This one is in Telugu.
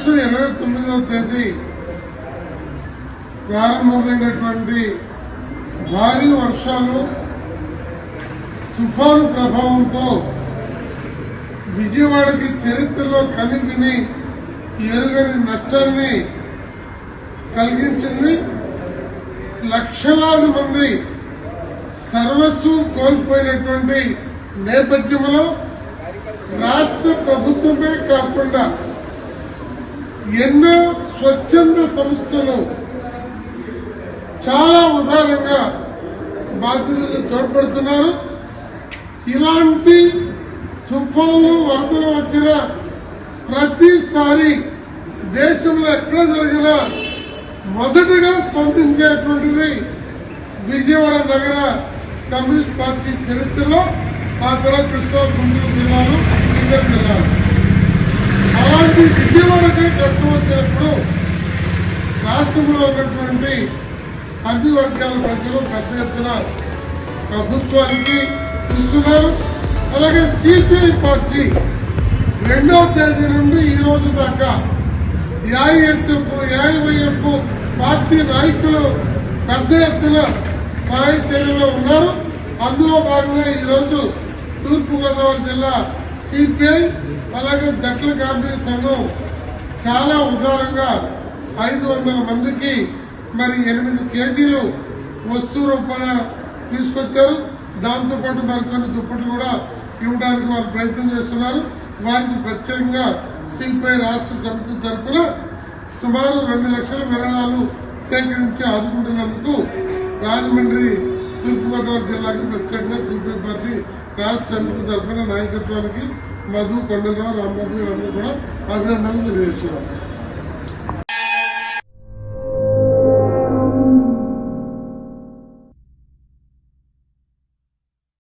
ఆగస్టు 29వ తేదీ ప్రారంభమైనటువంటి భారీ వర్షాలు తుఫాను ప్రభావంతో విజయవాడకి చరిత్రలో కనివిని ఎరుగని నష్టాన్ని కలిగించింది. లక్షలాది మంది సర్వస్వం కోల్పోయినటువంటి నేపథ్యంలో రాష్ట్ర ప్రభుత్వమే కాకుండా ఎన్నో స్వచ్ఛంద సంస్థలు చాలా ఉదారంగా బాధితులకు తోడ్పడుతున్నారు. ఇలాంటి తుఫాన్లు వరదలు వచ్చిన ప్రతిసారి దేశంలో ఎక్కడ జరిగినా మొదటగా స్పందించేటువంటిది విజయవాడ నగర కమ్యూనిస్ట్ పార్టీ చరిత్రలో ఆ తర్వాత కృష్ణా గుంటూరు జిల్లాలు ఇతర జిల్లాలు. అలాంటి విజయవాడకే కష్టం వచ్చినప్పుడు రాష్ట్రంలో ఉన్నటువంటి అన్ని వర్గాల ప్రజలు పెద్ద ఎత్తున ప్రభుత్వానికి చూస్తున్నారు. అలాగే సిపిఐ పార్టీ 2వ తేదీ నుండి ఈ రోజు దాకా ఏఐఎస్ఎఫ్ ఏఐవైఎఫ్ పార్టీ నాయకులు పెద్ద ఎత్తున సహాయ చర్యలో ఉన్నారు. అందులో భాగంగా ఈరోజు తూర్పుగోదావరి జిల్లా సిపిఐ అలాగే జట్ల కార్మిక సంఘం చాలా ఉదారంగా 500 మందికి మరి 8 కేజీలు వస్తువు రూపాన తీసుకొచ్చారు. దాంతోపాటు మరికొన్ని దుప్పట్లు కూడా ఇవ్వడానికి వారు ప్రయత్నం చేస్తున్నారు. వారికి ప్రత్యేకంగా సిపిఐ రాష్ట్ర సమితి తరఫున సుమారు 2 లక్షల విరాళాలు సేకరించి ఆదుకుంటున్నందుకు రాజమండ్రి తూర్పుగోదావరి జిల్లాకి ప్రత్యేకంగా సిపిఐ పార్టీ రాష్ట్ర సమితి తరఫున నాయకత్వానికి మధు, కొండలరావు, రాంబాబు అందరూ కూడా అభినందనలు తెలియజేస్తున్నారు.